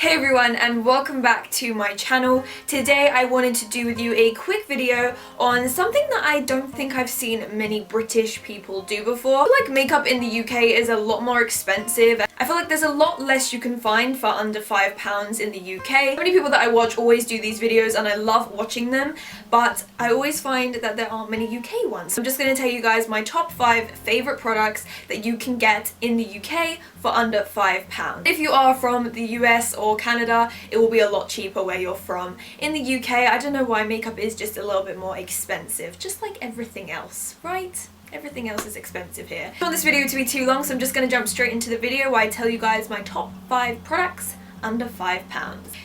Hey everyone, and welcome back to my channel. Today I wanted to do with you a quick video on something that I don't think I've seen many British people do before. I feel like makeup in the UK is a lot more expensive. I feel like there's a lot less you can find for under £5 in the UK. Many people that I watch always do these videos and I love watching them, but I always find that there aren't many UK ones. So I'm just going to tell you guys my top 5 favourite products that you can get in the UK for under £5. If you are from the US or Canada, it will be a lot cheaper where you're from. In the UK, I don't know why makeup is just a little bit more expensive, just like everything else, right? Everything else is expensive here. I don't want this video to be too long, so I'm just going to jump straight into the video where I tell you guys my top 5 products under £5.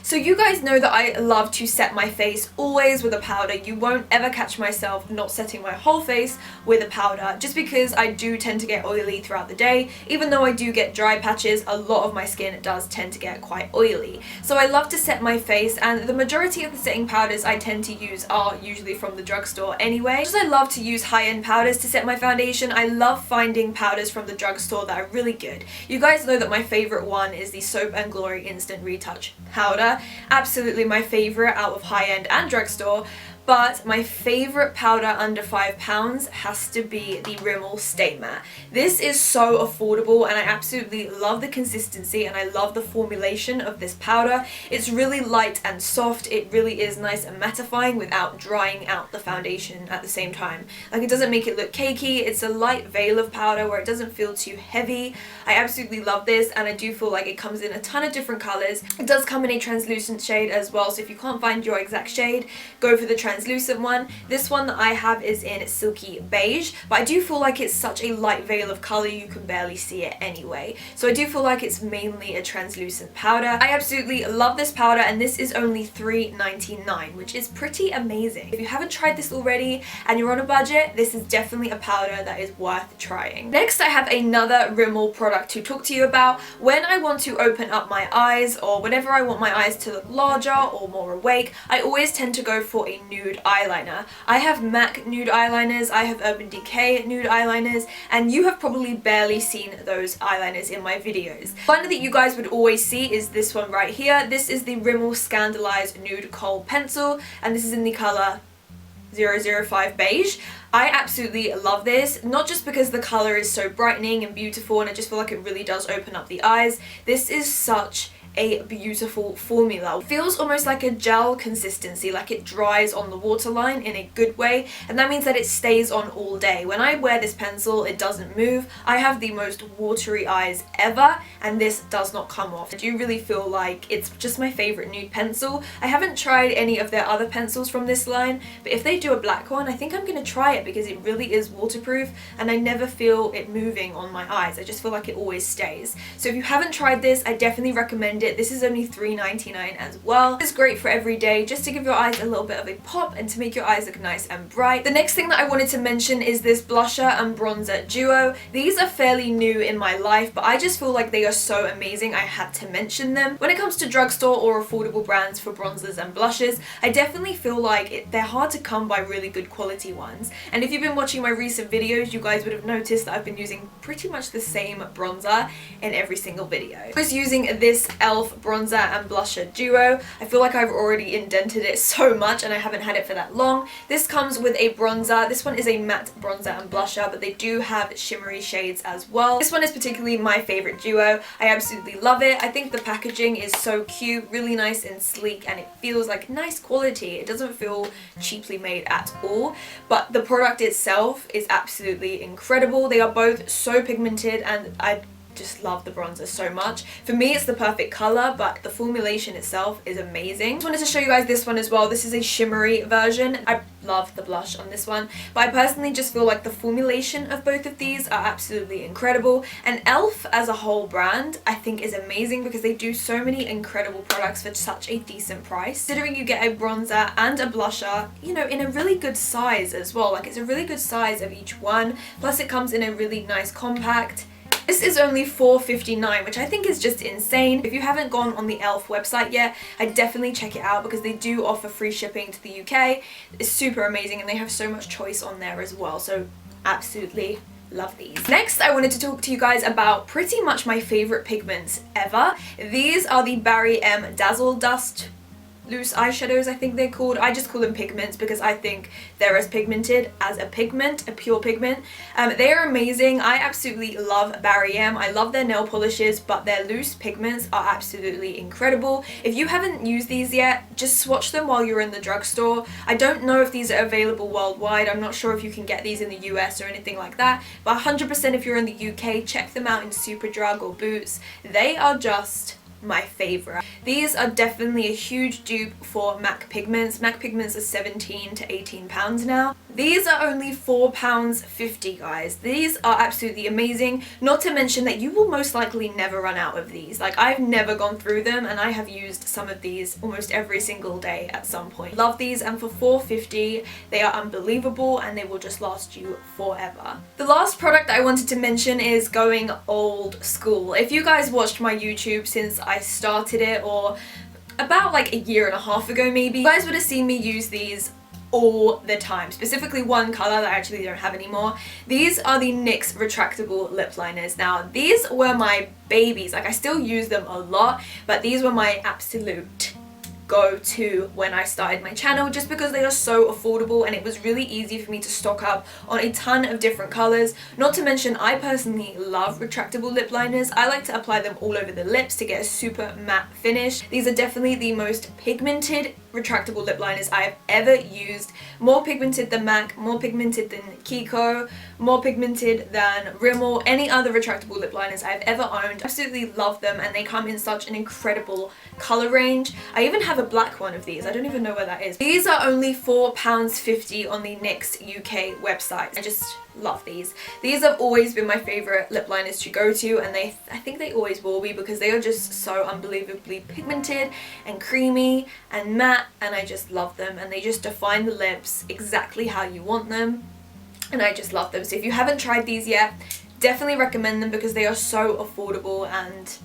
So you guys know that I love to set my face always with a powder. You won't ever catch myself not setting my whole face with a powder, just because I do tend to get oily throughout the day. Even though I do get dry patches, a lot of my skin does tend to get quite oily. So I love to set my face, and the majority of the setting powders I tend to use are usually from the drugstore anyway. Just I love to use high-end powders to set my foundation. I love finding powders from the drugstore that are really good. You guys know that my favourite one is the Soap and Glory Instant Retouch powder. Absolutely my favourite out of high-end and drugstore. But my favourite powder under £5 has to be the Rimmel Stay Matte. This is so affordable and I absolutely love the consistency and I love the formulation of this powder. It's really light and soft. It really is nice and mattifying without drying out the foundation at the same time. Like, it doesn't make it look cakey. It's a light veil of powder where it doesn't feel too heavy. I absolutely love this, and I do feel like it comes in a ton of different colours. It does come in a translucent shade as well, so if you can't find your exact shade, go for the translucent one. This one that I have is in Silky Beige, but I do feel like it's such a light veil of colour you can barely see it anyway. So I do feel like it's mainly a translucent powder. I absolutely love this powder, and this is only £3.99, which is pretty amazing. If you haven't tried this already and you're on a budget, this is definitely a powder that is worth trying. Next, I have another Rimmel product to talk to you about. When I want to open up my eyes, or whenever I want my eyes to look larger or more awake, I always tend to go for a nude eyeliner. I have MAC nude eyeliners, I have Urban Decay nude eyeliners, and you have probably barely seen those eyeliners in my videos. One that you guys would always see is this one right here. This is the Rimmel Scandaleyes Nude Kohl Pencil, and this is in the colour 005 Beige. I absolutely love this, not just because the colour is so brightening and beautiful and I just feel like it really does open up the eyes. This is such a beautiful formula. It feels almost like a gel consistency, like it dries on the waterline in a good way, and that means that it stays on all day. When I wear this pencil, it doesn't move. I have the most watery eyes ever, and this does not come off. I do really feel like it's just my favourite nude pencil. I haven't tried any of their other pencils from this line, but if they do a black one, I think I'm going to try it because it really is waterproof and I never feel it moving on my eyes. I just feel like it always stays. So if you haven't tried this, I definitely recommend it. This is only £3.99 as well. It's great for every day, just to give your eyes a little bit of a pop and to make your eyes look nice and bright. The next thing that I wanted to mention is this blusher and bronzer duo. These are fairly new in my life, but I just feel like they are so amazing I had to mention them. When it comes to drugstore or affordable brands for bronzers and blushes, I definitely feel like they're hard to come by really good quality ones. And if you've been watching my recent videos, you guys would have noticed that I've been using pretty much the same bronzer in every single video. I was using this e.l.f. bronzer and blusher duo. I feel like I've already indented it so much and I haven't had it for that long. This comes with a bronzer. This one is a matte bronzer and blusher, but they do have shimmery shades as well. This one is particularly my favourite duo. I absolutely love it. I think the packaging is so cute, really nice and sleek, and it feels like nice quality. It doesn't feel cheaply made at all, but the product itself is absolutely incredible. They are both so pigmented and I just love the bronzer so much. For me, it's the perfect colour, but the formulation itself is amazing. Just wanted to show you guys this one as well. This is a shimmery version. I love the blush on this one, but I personally just feel like the formulation of both of these are absolutely incredible. And e.l.f. as a whole brand, I think, is amazing because they do so many incredible products for such a decent price. Considering you get a bronzer and a blusher, you know, in a really good size as well. Like, it's a really good size of each one. Plus it comes in a really nice compact. This is only $4.59, which I think is just insane. If you haven't gone on the e.l.f. website yet, I'd definitely check it out because they do offer free shipping to the UK. It's super amazing and they have so much choice on there as well, so absolutely love these. Next, I wanted to talk to you guys about pretty much my favorite pigments ever. These are the Barry M Dazzle Dust Loose eyeshadows, I think they're called. I just call them pigments because I think they're as pigmented as a pigment, a pure pigment. They are amazing. I absolutely love Barry M. I love their nail polishes, but their loose pigments are absolutely incredible. If you haven't used these yet, just swatch them while you're in the drugstore. I don't know if these are available worldwide. I'm not sure if you can get these in the US or anything like that, but 100% if you're in the UK, check them out in Superdrug or Boots. They are just my favorite. These are definitely a huge dupe for MAC pigments. MAC pigments are 17 to 18 pounds now. These are only £4.50, guys. These are absolutely amazing, not to mention that you will most likely never run out of these. Like, I've never gone through them and I have used some of these almost every single day at some point. Love these, and for £4.50 they are unbelievable and they will just last you forever. The last product I wanted to mention is going old school. If you guys watched my YouTube since I started it, or about like a year and a half ago maybe, you guys would have seen me use these all the time, specifically one colour that I actually don't have anymore. These are the NYX Retractable Lip Liners. Now, these were my babies. Like, I still use them a lot, but these were my absolute go-to when I started my channel, just because they are so affordable and it was really easy for me to stock up on a ton of different colours. Not to mention, I personally love retractable lip liners. I like to apply them all over the lips to get a super matte finish. These are definitely the most pigmented retractable lip liners I have ever used. More pigmented than MAC, more pigmented than Kiko, more pigmented than Rimmel, any other retractable lip liners I've ever owned. Absolutely love them, and they come in such an incredible colour range. I even have a black one of these. I don't even know where that is. These are only £4.50 on the NYX UK website. I just love these. These have always been my favourite lip liners to go to, and I think they always will be, because they are just so unbelievably pigmented and creamy and matte, and I just love them, and they just define the lips exactly how you want them, and I just love them. So if you haven't tried these yet, definitely recommend them because they are so affordable and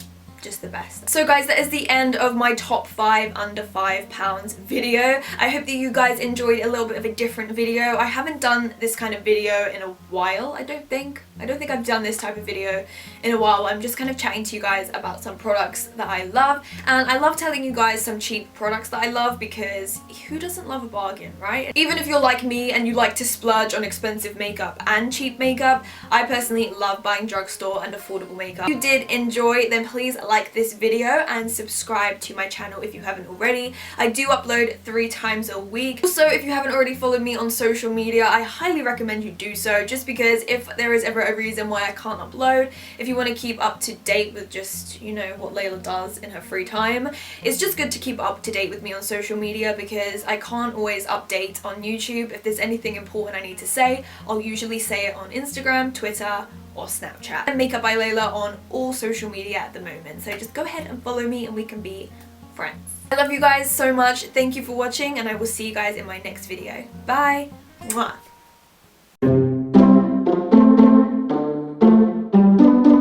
just the best. So guys, that is the end of my top 5 under £5 video. I hope that you guys enjoyed a little bit of a different video. I haven't done this kind of video in a while, I don't think I've done this type of video in a while. I'm just kind of chatting to you guys about some products that I love, and I love telling you guys some cheap products that I love, because who doesn't love a bargain, right? Even if you're like me and you like to splurge on expensive makeup and cheap makeup, I personally love buying drugstore and affordable makeup. If you did enjoy, then please like this video and subscribe to my channel if you haven't already. I do upload 3 times a week. Also, if you haven't already followed me on social media, I highly recommend you do so, just because if there is ever a reason why I can't upload, if you want to keep up to date with just, you know, what Layla does in her free time, it's just good to keep up to date with me on social media, because I can't always update on YouTube. If there's anything important I need to say, I'll usually say it on Instagram, Twitter, or Snapchat. And Makeup by Leyla on all social media at the moment, so just go ahead and follow me and we can be friends. I love you guys so much. Thank you for watching, and I will see you guys in my next video. Bye! Mwah.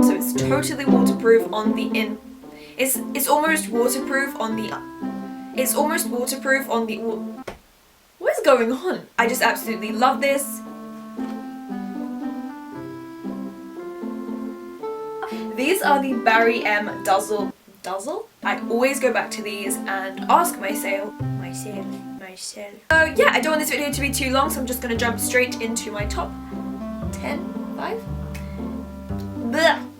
So it's totally waterproof on the it's almost waterproof on the what is going on? I just absolutely love this. These are the Barry M Dazzle? I always go back to these and ask myself. So yeah, I don't want this video to be too long, so I'm just gonna jump straight into my top 10, 5. Blah.